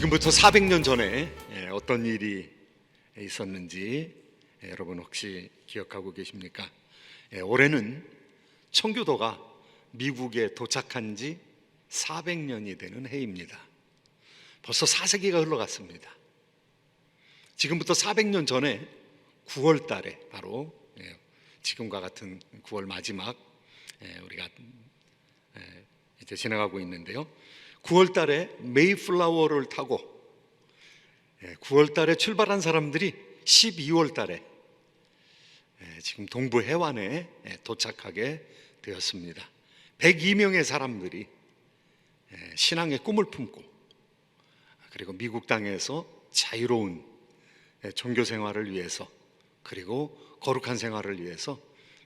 지금부터 400년 전에 어떤 일이 있었는지 여러분 혹시 기억하고 계십니까? 올해는 청교도가 미국에 도착한 지 400년이 되는 해입니다. 벌써 4세기가 흘러갔습니다. 지금부터 400년 전에 9월 달에 바로 지금과 같은 9월 마지막 우리가 이제 지나가고 있는데요. 9월 달에 메이플라워를 타고 9월 달에 출발한 사람들이 12월 달에 지금 동부 해완에 도착하게 되었습니다. 102명의 사람들이 신앙의 꿈을 품고 그리고 미국 땅에서 자유로운 종교 생활을 위해서 그리고 거룩한 생활을 위해서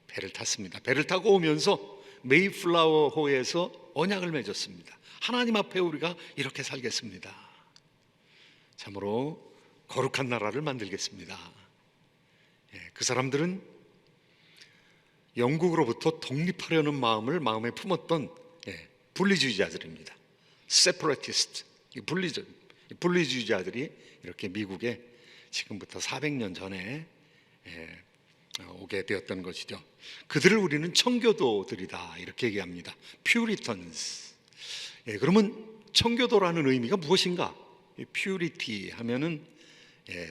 배를 탔습니다. 배를 타고 오면서 메이플라워 호에서 언약을 맺었습니다. 하나님 앞에 우리가 이렇게 살겠습니다. 참으로 거룩한 나라를 만들겠습니다. 그 사람들은 영국으로부터 독립하려는 마음을 마음에 품었던 분리주의자들입니다. 세퍼레티스트, 분리주의자들이 이렇게 미국에 지금부터 400년 전에 오게 되었던 것이죠. 그들을 우리는 청교도들이다 이렇게 얘기합니다. 퓨리턴스. 그러면 청교도라는 의미가 무엇인가? 퓨리티 하면은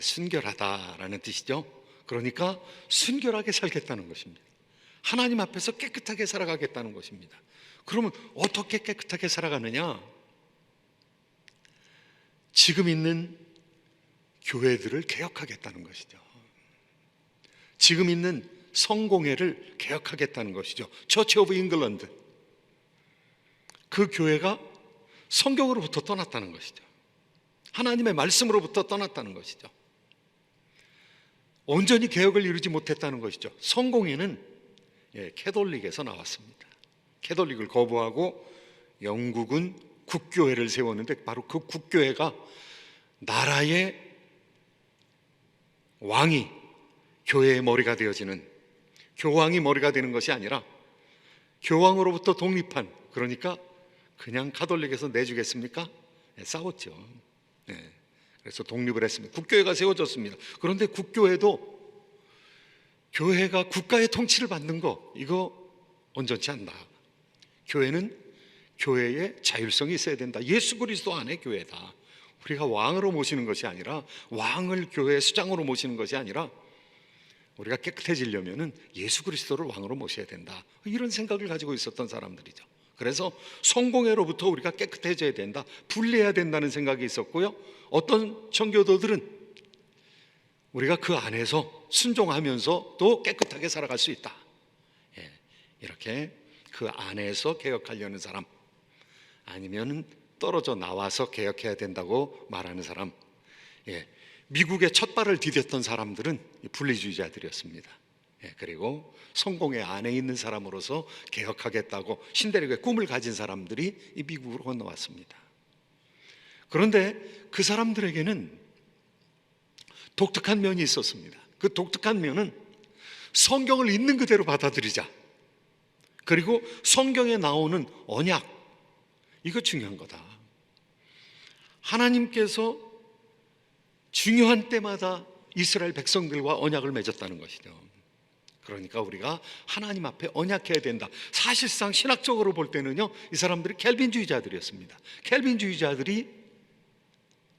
순결하다라는 뜻이죠. 그러니까 순결하게 살겠다는 것입니다. 하나님 앞에서 깨끗하게 살아가겠다는 것입니다. 그러면 어떻게 깨끗하게 살아가느냐? 지금 있는 교회들을 개혁하겠다는 것이죠. 지금 있는 성공회를 개혁하겠다는 것이죠. 처치 오브 잉글랜드, 그 교회가 성경으로부터 떠났다는 것이죠. 하나님의 말씀으로부터 떠났다는 것이죠. 온전히 개혁을 이루지 못했다는 것이죠. 성공회는 캐톨릭에서 나왔습니다. 캐톨릭을 거부하고 영국은 국교회를 세웠는데 바로 그 국교회가 나라의 왕이 교회의 머리가 되어지는, 교황이 머리가 되는 것이 아니라 교황으로부터 독립한, 그러니까 그냥 가톨릭에서 내주겠습니까? 싸웠죠. 그래서 독립을 했습니다. 국교회가 세워졌습니다. 그런데 국교회도 교회가 국가의 통치를 받는 거, 이거 온전치 않다. 교회는 교회의 자율성이 있어야 된다. 예수 그리스도 안에 교회다. 우리가 왕으로 모시는 것이 아니라, 왕을 교회의 수장으로 모시는 것이 아니라 우리가 깨끗해지려면 예수 그리스도를 왕으로 모셔야 된다. 이런 생각을 가지고 있었던 사람들이죠. 그래서 성공회로부터 우리가 깨끗해져야 된다, 분리해야 된다는 생각이 있었고요. 어떤 청교도들은 우리가 그 안에서 순종하면서 또 깨끗하게 살아갈 수 있다. 이렇게 그 안에서 개혁하려는 사람, 아니면 떨어져 나와서 개혁해야 된다고 말하는 사람, 미국의 첫 발을 디뎠던 사람들은 분리주의자들이었습니다. 그리고 성공회 안에 있는 사람으로서 개혁하겠다고 신대륙의 꿈을 가진 사람들이 이 미국으로 건너왔습니다. 그런데 그 사람들에게는 독특한 면이 있었습니다. 그 독특한 면은 성경을 있는 그대로 받아들이자, 그리고 성경에 나오는 언약, 이거 중요한 거다. 하나님께서 중요한 때마다 이스라엘 백성들과 언약을 맺었다는 것이죠. 그러니까 우리가 하나님 앞에 언약해야 된다. 사실상 신학적으로 볼 때는요, 이 사람들이 켈빈주의자들이었습니다. 켈빈주의자들이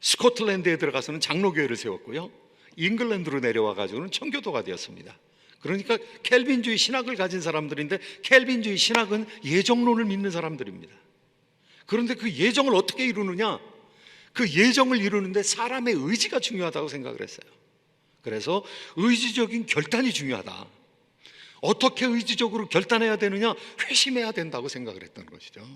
스코틀랜드에 들어가서는 장로교회를 세웠고요, 잉글랜드로 내려와 가지고는 청교도가 되었습니다. 그러니까 켈빈주의 신학을 가진 사람들인데, 켈빈주의 신학은 예정론을 믿는 사람들입니다. 그런데 그 예정을 어떻게 이루느냐? 그 예정을 이루는데 사람의 의지가 중요하다고 생각을 했어요. 그래서 의지적인 결단이 중요하다. 어떻게 의지적으로 결단해야 되느냐? 회심해야 된다고 생각을 했던 것이죠.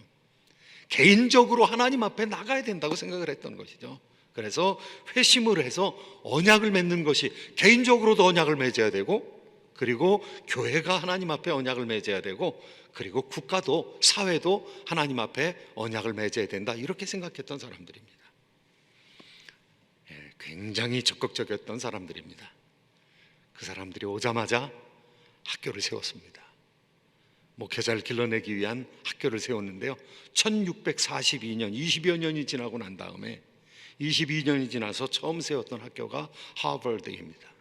개인적으로 하나님 앞에 나가야 된다고 생각을 했던 것이죠. 그래서 회심을 해서 언약을 맺는 것이, 개인적으로도 언약을 맺어야 되고, 그리고 교회가 하나님 앞에 언약을 맺어야 되고, 그리고 국가도 사회도 하나님 앞에 언약을 맺어야 된다, 이렇게 생각했던 사람들입니다. 굉장히 적극적이었던 사람들입니다. 그 사람들이 오자마자 학교를 세웠습니다. 목회자를 길러내기 위한 학교를 세웠는데요, 1642년, 20여 년이 지나고 난 다음에 22년이 지나서 처음 세웠던 학교가 하버드입니다.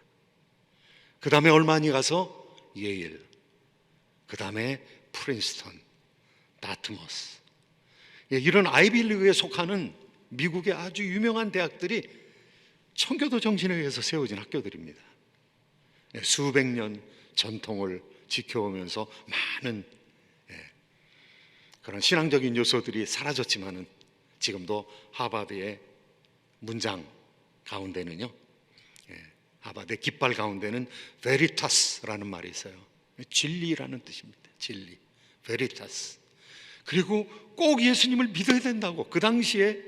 그 다음에 얼마니 가서 예일, 그 다음에 프린스턴, 다트머스. 이런 아이비리그에 속하는 미국의 아주 유명한 대학들이 청교도 정신에 의해서 세워진 학교들입니다. 수백 년 전통을 지켜오면서 많은 그런 신앙적인 요소들이 사라졌지만은 지금도 하버드의 문장 가운데는요, 하버드의 깃발 가운데는 베리타스라는 말이 있어요. 진리라는 뜻입니다. 진리, 베리타스. 그리고 꼭 예수님을 믿어야 된다고 그 당시에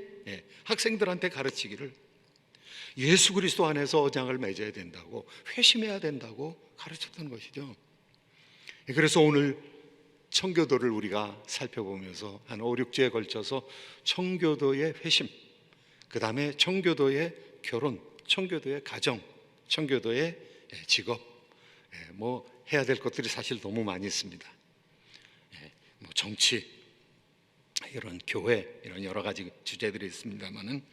학생들한테 가르치기를, 예수 그리스도 안에서 언약을 맺어야 된다고, 회심해야 된다고 가르쳤던 것이죠. 그래서 오늘 청교도를 우리가 살펴보면서 한 5, 6주에 걸쳐서 청교도의 회심, 그 다음에 청교도의 결혼, 청교도의 가정, 청교도의 직업, 뭐 해야 될 것들이 사실 너무 많이 있습니다. 뭐 정치, 이런 교회, 이런 여러 가지 주제들이 있습니다만은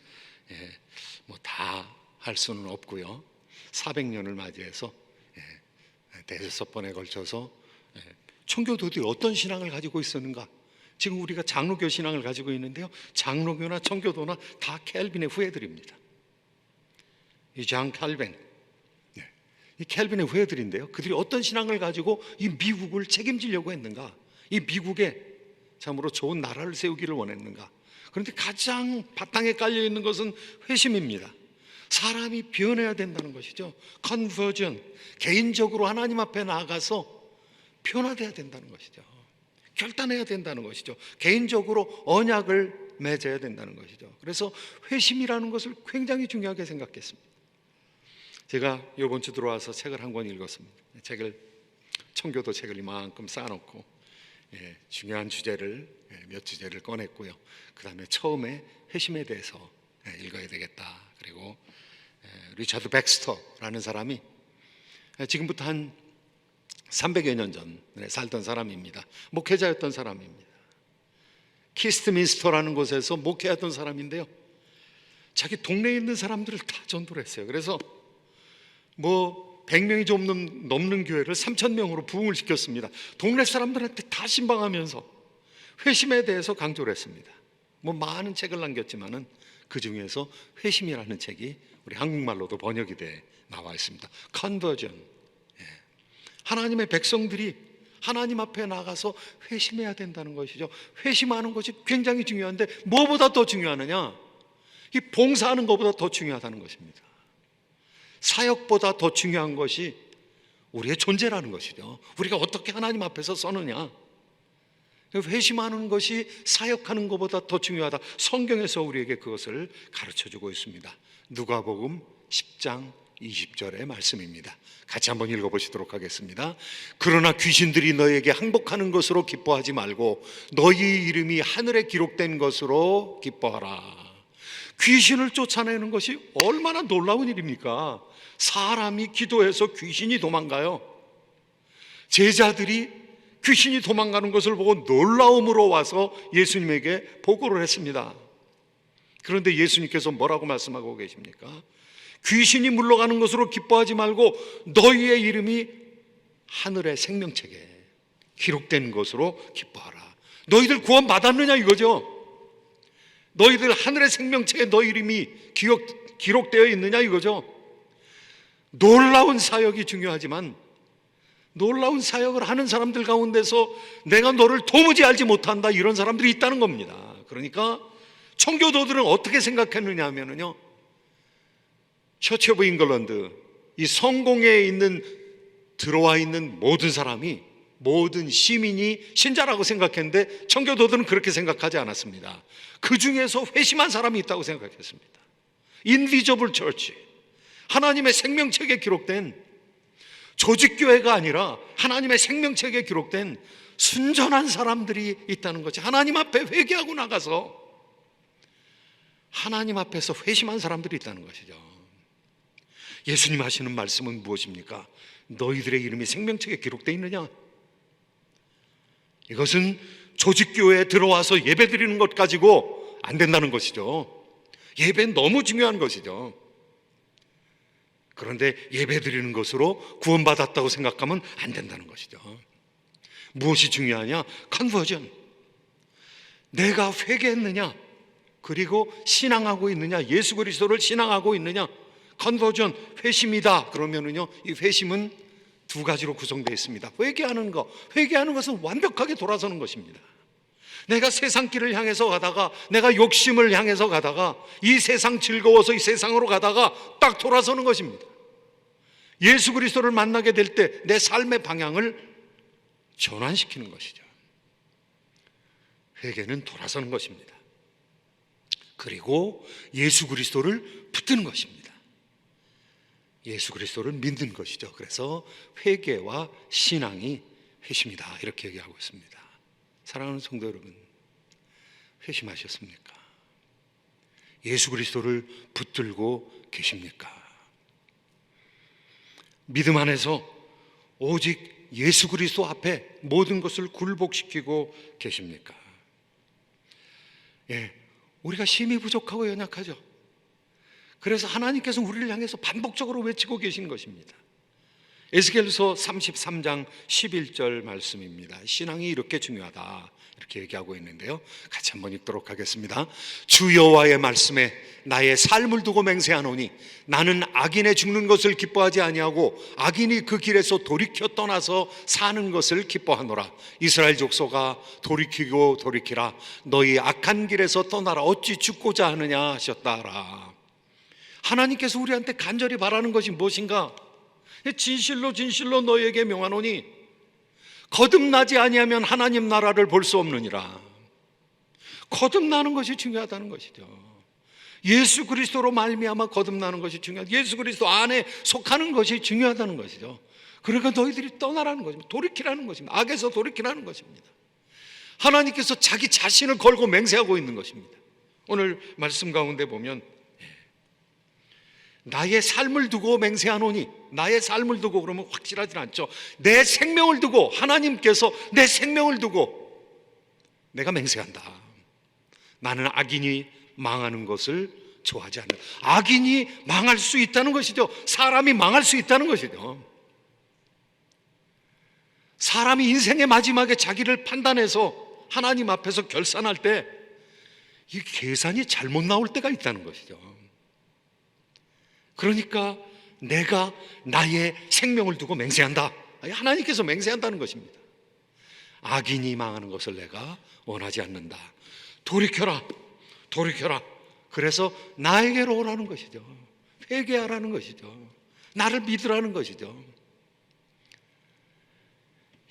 뭐 다 할 수는 없고요. 400년을 맞이해서 대여섯 번에 걸쳐서 청교도들이 어떤 신앙을 가지고 있었는가. 지금 우리가 장로교 신앙을 가지고 있는데요, 장로교나 청교도나 다 켈빈의 후예들입니다. 이 장 칼빈, 이 켈빈의 후예들인데요, 그들이 어떤 신앙을 가지고 이 미국을 책임지려고 했는가, 이 미국에 참으로 좋은 나라를 세우기를 원했는가. 그런데 가장 바탕에 깔려 있는 것은 회심입니다. 사람이 변해야 된다는 것이죠. 컨버전, 개인적으로 하나님 앞에 나아가서 변화돼야 된다는 것이죠. 결단해야 된다는 것이죠. 개인적으로 언약을 맺어야 된다는 것이죠. 그래서 회심이라는 것을 굉장히 중요하게 생각했습니다. 제가 이번 주 들어와서 책을 한 권 읽었습니다. 청교도 책을 이만큼 쌓아놓고 중요한 주제를, 몇 주제를 꺼냈고요. 그 다음에 처음에 회심에 대해서 읽어야 되겠다. 그리고 리차드 백스터라는 사람이 지금부터 한 300여 년 전에 살던 사람입니다. 목회자였던 사람입니다. 키스트민스터라는 곳에서 목회하던 사람인데요, 자기 동네에 있는 사람들을 다 전도를 했어요. 그래서 뭐 100명이 좀 넘는 교회를 3,000명으로 부흥을 시켰습니다. 동네 사람들한테 다 신방하면서 회심에 대해서 강조를 했습니다. 뭐 많은 책을 남겼지만은 그 중에서 회심이라는 책이 우리 한국말로도 번역이 돼 나와 있습니다. 컨버전. 하나님의 백성들이 하나님 앞에 나가서 회심해야 된다는 것이죠. 회심하는 것이 굉장히 중요한데 뭐보다 더 중요하느냐? 이 봉사하는 것보다 더 중요하다는 것입니다. 사역보다 더 중요한 것이 우리의 존재라는 것이죠. 우리가 어떻게 하나님 앞에서 서느냐. 회심하는 것이 사역하는 것보다 더 중요하다. 성경에서 우리에게 그것을 가르쳐주고 있습니다. 누가복음 10장 20절의 말씀입니다. 같이 한번 읽어보시도록 하겠습니다. 그러나 귀신들이 너에게 항복하는 것으로 기뻐하지 말고 너희 이름이 하늘에 기록된 것으로 기뻐하라. 귀신을 쫓아내는 것이 얼마나 놀라운 일입니까? 사람이 기도해서 귀신이 도망가요. 제자들이 귀신이 도망가는 것을 보고 놀라움으로 와서 예수님에게 보고를 했습니다. 그런데 예수님께서 뭐라고 말씀하고 계십니까? 귀신이 물러가는 것으로 기뻐하지 말고 너희의 이름이 하늘의 생명책에 기록된 것으로 기뻐하라. 너희들 구원 받았느냐 이거죠. 너희들 하늘의 생명책에 너희 이름이 기록되어 있느냐 이거죠. 놀라운 사역이 중요하지만 놀라운 사역을 하는 사람들 가운데서 내가 너를 도무지 알지 못한다, 이런 사람들이 있다는 겁니다. 그러니까 청교도들은 어떻게 생각했느냐 하면요, 처치 오브 잉글랜드, 이 성공에 들어와 있는 모든 사람이, 모든 시민이 신자라고 생각했는데 청교도들은 그렇게 생각하지 않았습니다. 그 중에서 회심한 사람이 있다고 생각했습니다. 인비저블 처치, 하나님의 생명책에 기록된 조직교회가 아니라 하나님의 생명책에 기록된 순전한 사람들이 있다는 거지. 하나님 앞에 회개하고 나가서 하나님 앞에서 회심한 사람들이 있다는 것이죠. 예수님 하시는 말씀은 무엇입니까? 너희들의 이름이 생명책에 기록되어 있느냐? 이것은 조직교회에 들어와서 예배드리는 것 가지고 안 된다는 것이죠. 예배는 너무 중요한 것이죠. 그런데 예배 드리는 것으로 구원받았다고 생각하면 안 된다는 것이죠. 무엇이 중요하냐? 컨버전. 내가 회개했느냐, 그리고 신앙하고 있느냐, 예수 그리스도를 신앙하고 있느냐. 컨버전, 회심이다 그러면은요, 이 회심은 두 가지로 구성되어 있습니다. 회개하는 것, 회개하는 것은 완벽하게 돌아서는 것입니다. 내가 세상 길을 향해서 가다가, 내가 욕심을 향해서 가다가, 이 세상 즐거워서 이 세상으로 가다가 딱 돌아서는 것입니다. 예수 그리스도를 만나게 될 때 내 삶의 방향을 전환시키는 것이죠. 회개는 돌아서는 것입니다. 그리고 예수 그리스도를 붙드는 것입니다. 예수 그리스도를 믿는 것이죠. 그래서 회개와 신앙이 회심이다 이렇게 얘기하고 있습니다. 사랑하는 성도 여러분, 회심하셨습니까? 예수 그리스도를 붙들고 계십니까? 믿음 안에서 오직 예수 그리스도 앞에 모든 것을 굴복시키고 계십니까? 우리가 힘이 부족하고 연약하죠. 그래서 하나님께서 우리를 향해서 반복적으로 외치고 계신 것입니다. 에스겔서 33장 11절 말씀입니다. 신앙이 이렇게 중요하다 이렇게 얘기하고 있는데요, 같이 한번 읽도록 하겠습니다. 주 여호와의 말씀에 나의 삶을 두고 맹세하노니 나는 악인의 죽는 것을 기뻐하지 아니하고 악인이 그 길에서 돌이켜 떠나서 사는 것을 기뻐하노라. 이스라엘 족속아 돌이키고 돌이키라. 너희 악한 길에서 떠나라. 어찌 죽고자 하느냐 하셨다라. 하나님께서 우리한테 간절히 바라는 것이 무엇인가? 진실로 진실로 너희에게 명하노니 거듭나지 아니하면 하나님 나라를 볼 수 없느니라. 거듭나는 것이 중요하다는 것이죠. 예수 그리스도로 말미암아 거듭나는 것이 중요하다. 예수 그리스도 안에 속하는 것이 중요하다는 것이죠. 그러니까 너희들이 떠나라는 것입니다. 돌이키라는 것입니다. 악에서 돌이키라는 것입니다. 하나님께서 자기 자신을 걸고 맹세하고 있는 것입니다. 오늘 말씀 가운데 보면 나의 삶을 두고 맹세하노니, 나의 삶을 두고 그러면 확실하지 않죠. 내 생명을 두고, 하나님께서 내 생명을 두고 내가 맹세한다. 나는 악인이 망하는 것을 좋아하지 않는다. 악인이 망할 수 있다는 것이죠. 사람이 망할 수 있다는 것이죠. 사람이 인생의 마지막에 자기를 판단해서 하나님 앞에서 결산할 때 이 계산이 잘못 나올 때가 있다는 것이죠. 그러니까 내가 나의 생명을 두고 맹세한다. 하나님께서 맹세한다는 것입니다. 악인이 망하는 것을 내가 원하지 않는다. 돌이켜라, 돌이켜라. 그래서 나에게로 오라는 것이죠. 회개하라는 것이죠. 나를 믿으라는 것이죠.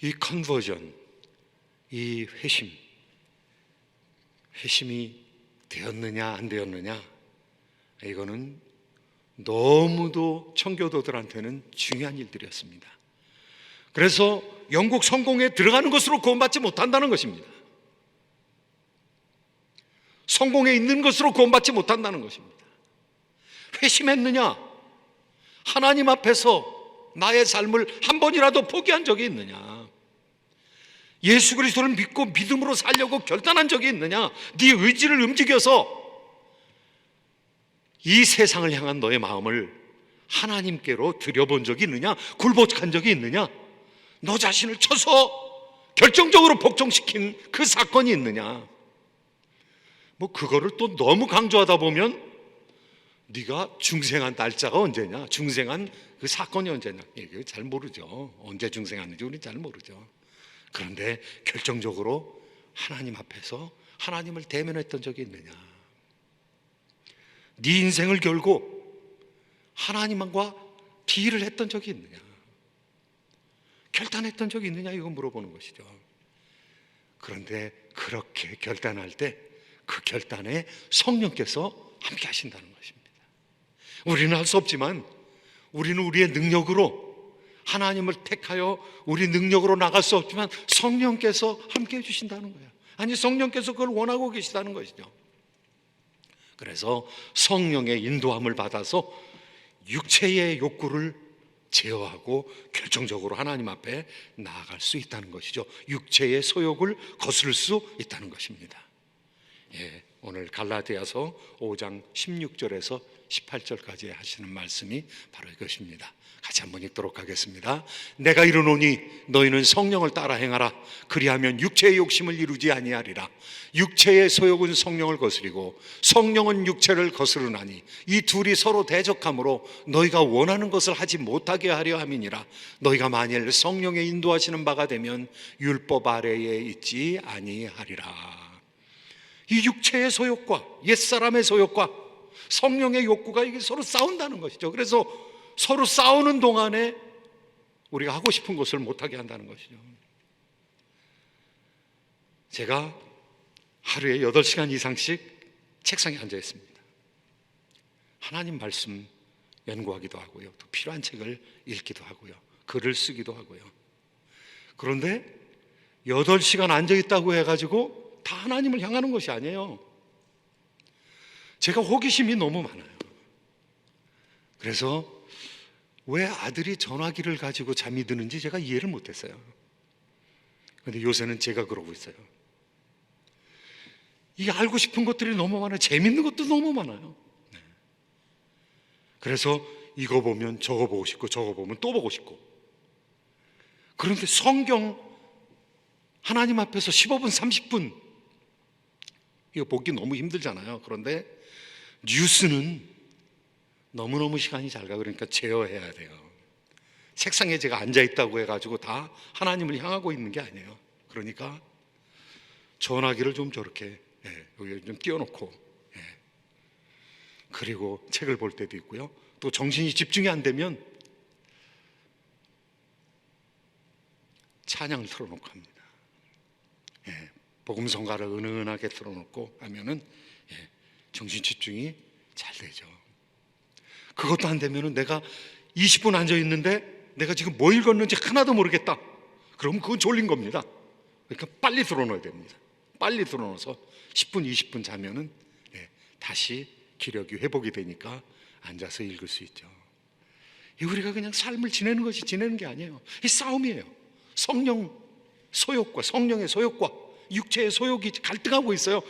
이 컨버전, 이 회심이 되었느냐 안 되었느냐, 이거는 너무도 청교도들한테는 중요한 일들이었습니다. 그래서 영국 성공에 들어가는 것으로 구원받지 못한다는 것입니다. 성공에 있는 것으로 구원받지 못한다는 것입니다. 회심했느냐? 하나님 앞에서 나의 삶을 한 번이라도 포기한 적이 있느냐? 예수 그리스도를 믿고 믿음으로 살려고 결단한 적이 있느냐? 네 의지를 움직여서 이 세상을 향한 너의 마음을 하나님께로 들여본 적이 있느냐? 굴복한 적이 있느냐? 너 자신을 쳐서 결정적으로 복종시킨 그 사건이 있느냐? 그거를 또 너무 강조하다 보면 네가 중생한 날짜가 언제냐? 중생한 그 사건이 언제냐? 이거 잘 모르죠. 언제 중생하는지 우리 잘 모르죠. 그런데 결정적으로 하나님 앞에서 하나님을 대면했던 적이 있느냐? 네 인생을 걸고 하나님과 딜을 했던 적이 있느냐? 결단했던 적이 있느냐? 이거 물어보는 것이죠. 그런데 그렇게 결단할 때 그 결단에 성령께서 함께 하신다는 것입니다. 우리는 할 수 없지만, 우리는 우리의 능력으로 하나님을 택하여 우리 능력으로 나갈 수 없지만 성령께서 함께 해주신다는 거예요. 아니, 성령께서 그걸 원하고 계시다는 것이죠. 그래서 성령의 인도함을 받아서 육체의 욕구를 제어하고 결정적으로 하나님 앞에 나아갈 수 있다는 것이죠. 육체의 소욕을 거스를 수 있다는 것입니다. 오늘 갈라디아서 5장 16절에서 18절까지 하시는 말씀이 바로 이것입니다. 같이 한번 읽도록 하겠습니다. 내가 이르노니 너희는 성령을 따라 행하라. 그리하면 육체의 욕심을 이루지 아니하리라. 육체의 소욕은 성령을 거스리고 성령은 육체를 거스르나니 이 둘이 서로 대적하므로 너희가 원하는 것을 하지 못하게 하려 함이니라. 너희가 만일 성령의 인도하시는 바가 되면 율법 아래에 있지 아니하리라. 이 육체의 소욕과 옛사람의 소욕과 성령의 욕구가 이게 서로 싸운다는 것이죠. 그래서 서로 싸우는 동안에 우리가 하고 싶은 것을 못하게 한다는 것이죠. 제가 하루에 8시간 이상씩 책상에 앉아 있습니다. 하나님 말씀 연구하기도 하고요, 또 필요한 책을 읽기도 하고요, 글을 쓰기도 하고요. 그런데 8시간 앉아 있다고 해가지고 다 하나님을 향하는 것이 아니에요. 제가 호기심이 너무 많아요. 그래서 왜 아들이 전화기를 가지고 잠이 드는지 제가 이해를 못했어요. 그런데 요새는 제가 그러고 있어요. 이 알고 싶은 것들이 너무 많아요. 재밌는 것도 너무 많아요. 그래서 이거 보면 저거 보고 싶고, 저거 보면 또 보고 싶고. 그런데 성경 하나님 앞에서 15분 30분 이거 보기 너무 힘들잖아요. 그런데 뉴스는 너무너무 시간이 잘 가. 그러니까 제어해야 돼요. 책상에 제가 앉아있다고 해가지고 다 하나님을 향하고 있는 게 아니에요. 그러니까 전화기를 좀 저렇게 여기 좀 띄워놓고, 그리고 책을 볼 때도 있고요, 또 정신이 집중이 안 되면 찬양을 틀어놓고 합니다. 복음성가를 은은하게 틀어놓고 하면은 정신 집중이 잘 되죠. 그것도 안 되면은 내가 20분 앉아 있는데 내가 지금 뭐 읽었는지 하나도 모르겠다. 그러면 그건 졸린 겁니다. 그러니까 빨리 틀어놓아야 됩니다. 빨리 틀어놓아서 10분 20분 자면은 다시 기력이 회복이 되니까 앉아서 읽을 수 있죠. 우리가 그냥 삶을 지내는 것이 지내는 게 아니에요. 이 싸움이에요. 성령 소욕과 성령의 소욕과 육체의 소욕이 갈등하고 있어요.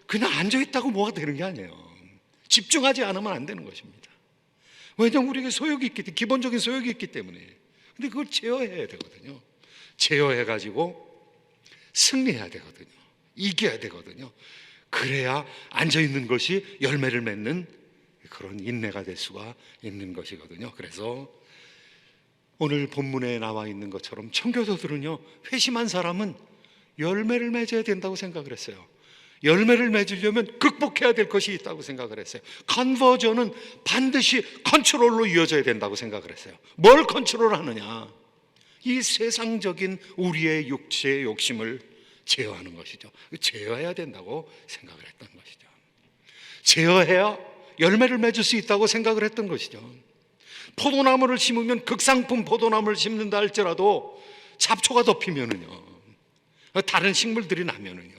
그냥 앉아있다고 뭐가 되는 게 아니에요. 집중하지 않으면 안 되는 것입니다. 왜냐하면 우리에게 소욕이 있기 때문에, 기본적인 소욕이 있기 때문에. 근데 그걸 제어해야 되거든요. 제어해가지고 승리해야 되거든요. 이겨야 되거든요. 그래야 앉아있는 것이 열매를 맺는 그런 인내가 될 수가 있는 것이거든요. 그래서 오늘 본문에 나와 있는 것처럼 청교도들은요, 회심한 사람은 열매를 맺어야 된다고 생각을 했어요. 열매를 맺으려면 극복해야 될 것이 있다고 생각을 했어요. 컨버전은 반드시 컨트롤로 이어져야 된다고 생각을 했어요. 뭘 컨트롤하느냐? 이 세상적인 우리의 육체의 욕심을 제어하는 것이죠. 제어해야 된다고 생각을 했던 것이죠. 제어해야 열매를 맺을 수 있다고 생각을 했던 것이죠. 포도나무를 심으면, 극상품 포도나무를 심는다 할지라도 잡초가 덮이면은요, 다른 식물들이 나면은요,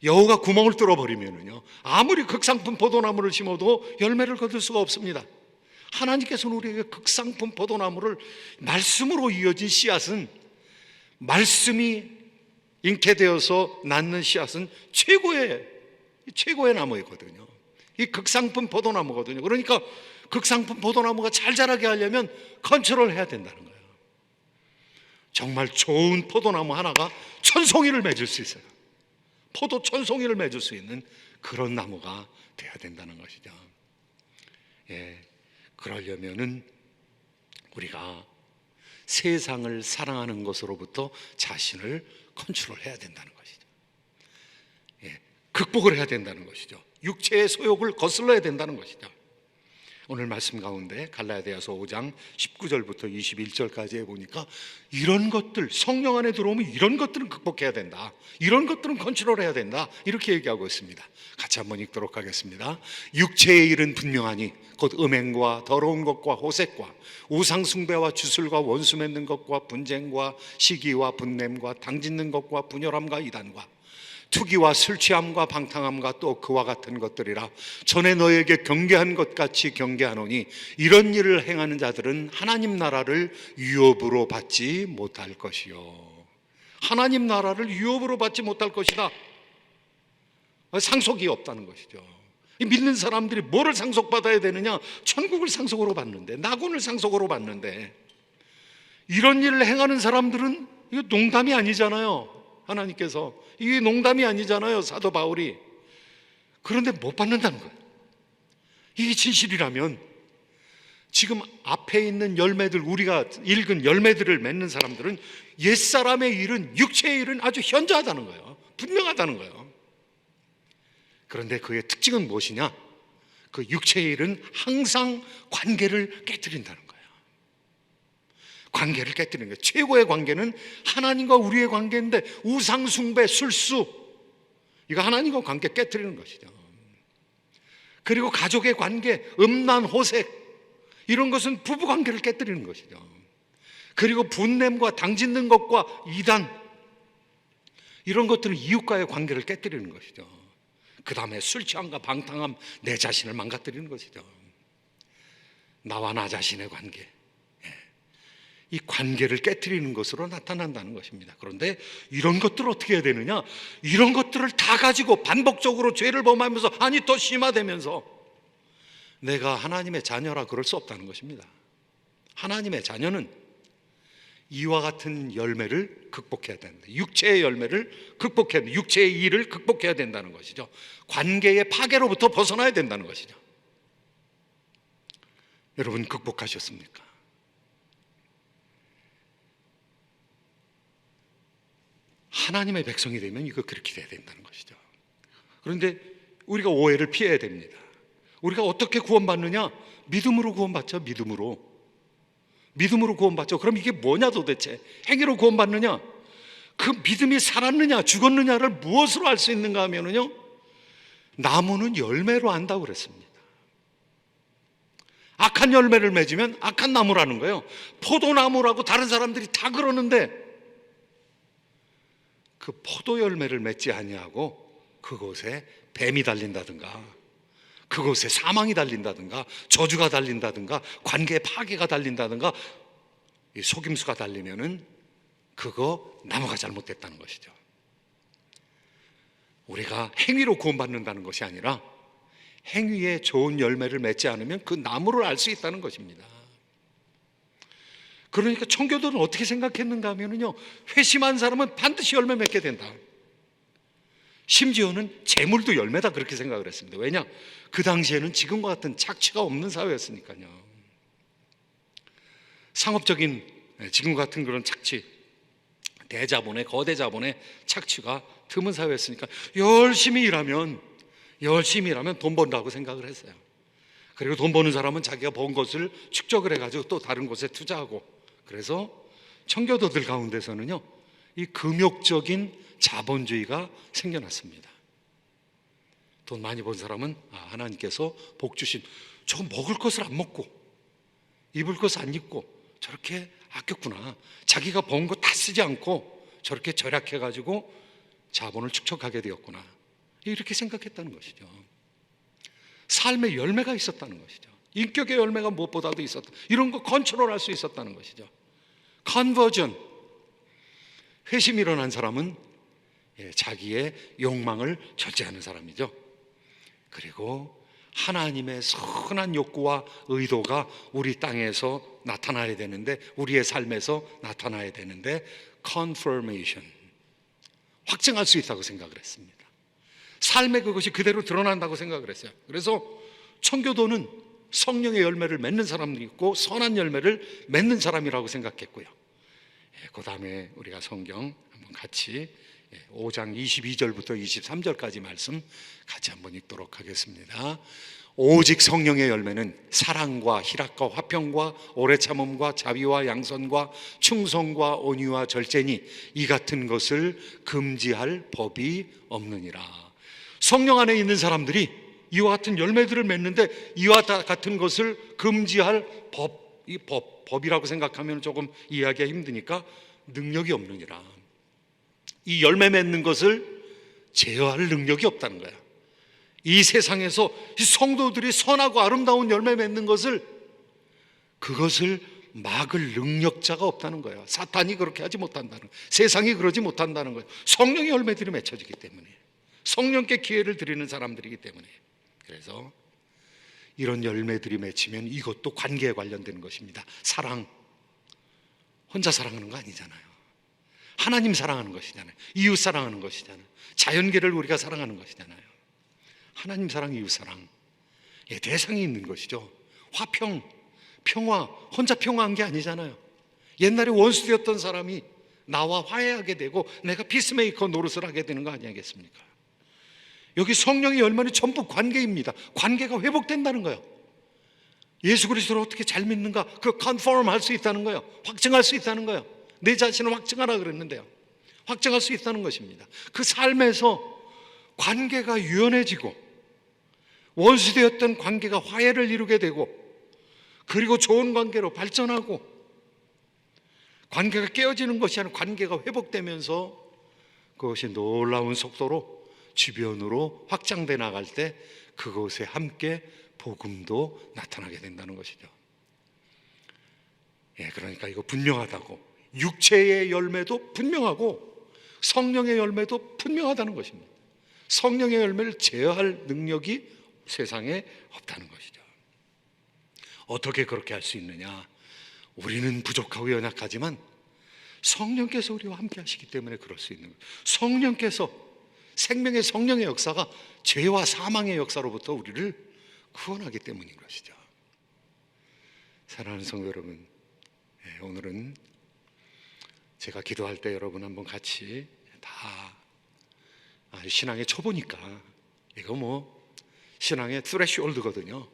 여우가 구멍을 뚫어버리면은요, 아무리 극상품 포도나무를 심어도 열매를 거둘 수가 없습니다. 하나님께서는 우리에게 극상품 포도나무를, 말씀으로 이어진 씨앗은, 말씀이 잉태되어서 낳는 씨앗은 최고의 나무이거든요. 이 극상품 포도나무거든요. 그러니까 극상품 포도나무가 잘 자라게 하려면 컨트롤 해야 된다는 거예요. 정말 좋은 포도나무 하나가 천송이를 맺을 수 있어요. 포도 천송이를 맺을 수 있는 그런 나무가 돼야 된다는 것이죠. 그러려면은 우리가 세상을 사랑하는 것으로부터 자신을 컨트롤해야 된다는 것이죠. 극복을 해야 된다는 것이죠. 육체의 소욕을 거슬러야 된다는 것이죠. 오늘 말씀 가운데 갈라디아서 5장 19절부터 21절까지 보니까 이런 것들, 성령 안에 들어오면 이런 것들은 극복해야 된다, 이런 것들은 컨트롤해야 된다, 이렇게 얘기하고 있습니다. 같이 한번 읽도록 하겠습니다. 육체의 일은 분명하니 곧 음행과 더러운 것과 호색과 우상 숭배와 주술과 원수 맺는 것과 분쟁과 시기와 분냄과 당짓는 것과 분열함과 이단과 투기와 술 취함과 방탕함과 또 그와 같은 것들이라. 전에 너에게 경계한 것 같이 경계하노니 이런 일을 행하는 자들은 하나님 나라를 유업으로 받지 못할 것이요. 하나님 나라를 유업으로 받지 못할 것이다. 상속이 없다는 것이죠. 믿는 사람들이 뭐를 상속받아야 되느냐? 천국을 상속으로 받는데, 낙원을 상속으로 받는데, 이런 일을 행하는 사람들은 이거 농담이 아니잖아요. 하나님께서 이게 농담이 아니잖아요, 사도 바울이. 그런데 못 받는다는 거예요. 이게 진실이라면 지금 앞에 있는 열매들, 우리가 읽은 열매들을 맺는 사람들은 옛사람의 일은, 육체의 일은 아주 현저하다는 거예요. 분명하다는 거예요. 그런데 그의 특징은 무엇이냐? 그 육체의 일은 항상 관계를 깨뜨린다는 거예요. 관계를 깨뜨리는 거예요. 최고의 관계는 하나님과 우리의 관계인데, 우상숭배, 술수, 이거 하나님과 관계 깨뜨리는 것이죠. 그리고 가족의 관계, 음란, 호색, 이런 것은 부부관계를 깨뜨리는 것이죠. 그리고 분냄과 당짓는 것과 이단, 이런 것들은 이웃과의 관계를 깨뜨리는 것이죠. 그 다음에 술 취함과 방탕함, 내 자신을 망가뜨리는 것이죠. 나와 나 자신의 관계, 이 관계를 깨뜨리는 것으로 나타난다는 것입니다. 그런데 이런 것들을 어떻게 해야 되느냐? 이런 것들을 다 가지고 반복적으로 죄를 범하면서, 아니 더 심화되면서 내가 하나님의 자녀라 그럴 수 없다는 것입니다. 하나님의 자녀는 이와 같은 열매를 극복해야 된다. 육체의 열매를 극복해야 된다. 육체의 일을 극복해야 된다는 것이죠. 관계의 파괴로부터 벗어나야 된다는 것이죠. 여러분, 극복하셨습니까? 하나님의 백성이 되면 이거 그렇게 돼야 된다는 것이죠. 그런데 우리가 오해를 피해야 됩니다. 우리가 어떻게 구원받느냐? 믿음으로 구원받죠. 믿음으로 구원받죠. 그럼 이게 뭐냐 도대체? 행위로 구원받느냐? 그 믿음이 살았느냐 죽었느냐를 무엇으로 알 수 있는가 하면요, 나무는 열매로 안다고 그랬습니다. 악한 열매를 맺으면 악한 나무라는 거예요. 포도나무라고 다른 사람들이 다 그러는데, 그 포도 열매를 맺지 아니하고 그곳에 뱀이 달린다든가, 그곳에 사망이 달린다든가, 저주가 달린다든가, 관계의 파괴가 달린다든가, 이 속임수가 달리면은 그거 나무가 잘못됐다는 것이죠. 우리가 행위로 구원받는다는 것이 아니라 행위에 좋은 열매를 맺지 않으면 그 나무를 알 수 있다는 것입니다. 그러니까 청교도는 어떻게 생각했는가 하면요, 회심한 사람은 반드시 열매 맺게 된다. 심지어는 재물도 열매다, 그렇게 생각을 했습니다. 왜냐? 그 당시에는 지금과 같은 착취가 없는 사회였으니까요. 상업적인 지금과 같은 그런 착취, 대자본의, 거대 자본의 착취가 드문 사회였으니까 열심히 일하면 돈 번다고 생각을 했어요. 그리고 돈 버는 사람은 자기가 번 것을 축적을 해가지고 또 다른 곳에 투자하고, 그래서 청교도들 가운데서는요, 이 금욕적인 자본주의가 생겨났습니다. 돈 많이 번 사람은 하나님께서 복 주신, 저 먹을 것을 안 먹고 입을 것을 안 입고 저렇게 아꼈구나, 자기가 번 거 다 쓰지 않고 저렇게 절약해가지고 자본을 축적하게 되었구나, 이렇게 생각했다는 것이죠. 삶의 열매가 있었다는 것이죠. 인격의 열매가 무엇보다도 있었다. 이런 거 컨트롤할 수 있었다는 것이죠. 컨버전, 회심이 일어난 사람은 자기의 욕망을 절제하는 사람이죠. 그리고 하나님의 선한 욕구와 의도가 우리 땅에서 나타나야 되는데, 우리의 삶에서 나타나야 되는데, confirmation, 확증할 수 있다고 생각을 했습니다. 삶에 그것이 그대로 드러난다고 생각을 했어요. 그래서 청교도는 성령의 열매를 맺는 사람도 있고 선한 열매를 맺는 사람이라고 생각했고요. 그 다음에 우리가 성경 한번 같이 5장 22절부터 23절까지 말씀 같이 한번 읽도록 하겠습니다. 오직 성령의 열매는 사랑과 희락과 화평과 오래 참음과 자비와 양선과 충성과 온유와 절제니 이 같은 것을 금지할 법이 없느니라. 성령 안에 있는 사람들이 이와 같은 열매들을 맺는데, 이와 같은 것을 금지할 법이라고 생각하면 조금 이해하기가 힘드니까 능력이 없느니라. 이 열매 맺는 것을 제어할 능력이 없다는 거야. 이 세상에서 성도들이 선하고 아름다운 열매 맺는 것을, 그것을 막을 능력자가 없다는 거예요. 사탄이 그렇게 하지 못한다는 거예요. 세상이 그러지 못한다는 거예요. 성령의 열매들이 맺혀지기 때문에, 성령께 기회를 드리는 사람들이기 때문에. 그래서 이런 열매들이 맺히면 이것도 관계에 관련되는 것입니다. 사랑, 혼자 사랑하는 거 아니잖아요. 하나님 사랑하는 것이잖아요. 이웃 사랑하는 것이잖아요. 자연계를 우리가 사랑하는 것이잖아요. 하나님 사랑, 이웃 사랑의 대상이 있는 것이죠. 화평, 평화, 혼자 평화한 게 아니잖아요. 옛날에 원수되었던 사람이 나와 화해하게 되고 내가 피스메이커 노릇을 하게 되는 거 아니겠습니까? 여기 성령의 열매는 전부 관계입니다. 관계가 회복된다는 거예요. 예수 그리스도를 어떻게 잘 믿는가? 그 컨포럼 할 수 있다는 거예요. 확증할 수 있다는 거예요. 내 자신을 확증하라 그랬는데요. 확증할 수 있다는 것입니다. 그 삶에서 관계가 유연해지고 원수되었던 관계가 화해를 이루게 되고 그리고 좋은 관계로 발전하고 관계가 깨어지는 것이 아니라 관계가 회복되면서 그것이 놀라운 속도로 주변으로 확장돼 나갈 때 그것에 함께 복음도 나타나게 된다는 것이죠. 그러니까 이거 분명하다고. 육체의 열매도 분명하고 성령의 열매도 분명하다는 것입니다. 성령의 열매를 제어할 능력이 세상에 없다는 것이죠. 어떻게 그렇게 할 수 있느냐? 우리는 부족하고 연약하지만 성령께서 우리와 함께 하시기 때문에 그럴 수 있는 거예요. 성령께서, 생명의 성령의 역사가 죄와 사망의 역사로부터 우리를 구원하기 때문인 것이죠. 사랑하는 성도 여러분, 오늘은 제가 기도할 때 여러분 한번 같이 다 신앙의 초보니까 이거 신앙의 스레시홀드거든요.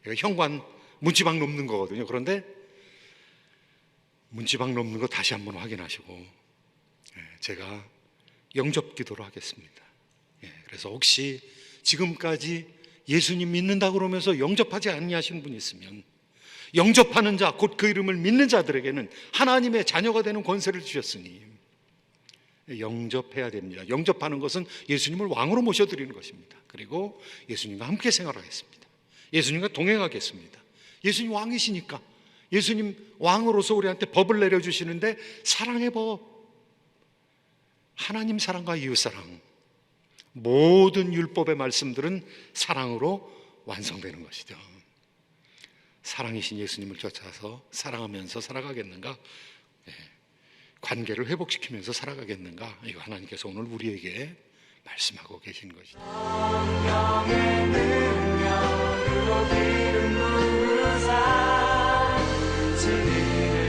이거 현관 문지방 넘는 거거든요. 그런데 문지방 넘는 거 다시 한번 확인하시고 제가 영접 기도를 하겠습니다. 그래서 혹시 지금까지 예수님 믿는다 그러면서 영접하지 아니하신 분이 있으면 영접하는 자, 곧 그 이름을 믿는 자들에게는 하나님의 자녀가 되는 권세를 주셨으니 영접해야 됩니다. 영접하는 것은 예수님을 왕으로 모셔드리는 것입니다. 그리고 예수님과 함께 생활하겠습니다. 예수님과 동행하겠습니다. 예수님 왕이시니까 예수님 왕으로서 우리한테 법을 내려주시는데 사랑의 법, 하나님 사랑과 이웃 사랑, 모든 율법의 말씀들은 사랑으로 완성되는 것이죠. 사랑이신 예수님을 쫓아서 사랑하면서 살아가겠는가? 관계를 회복시키면서 살아가겠는가? 이거 하나님께서 오늘 우리에게 말씀하고 계신 것이죠. 성령의 능력으로 기름 부으사 진리를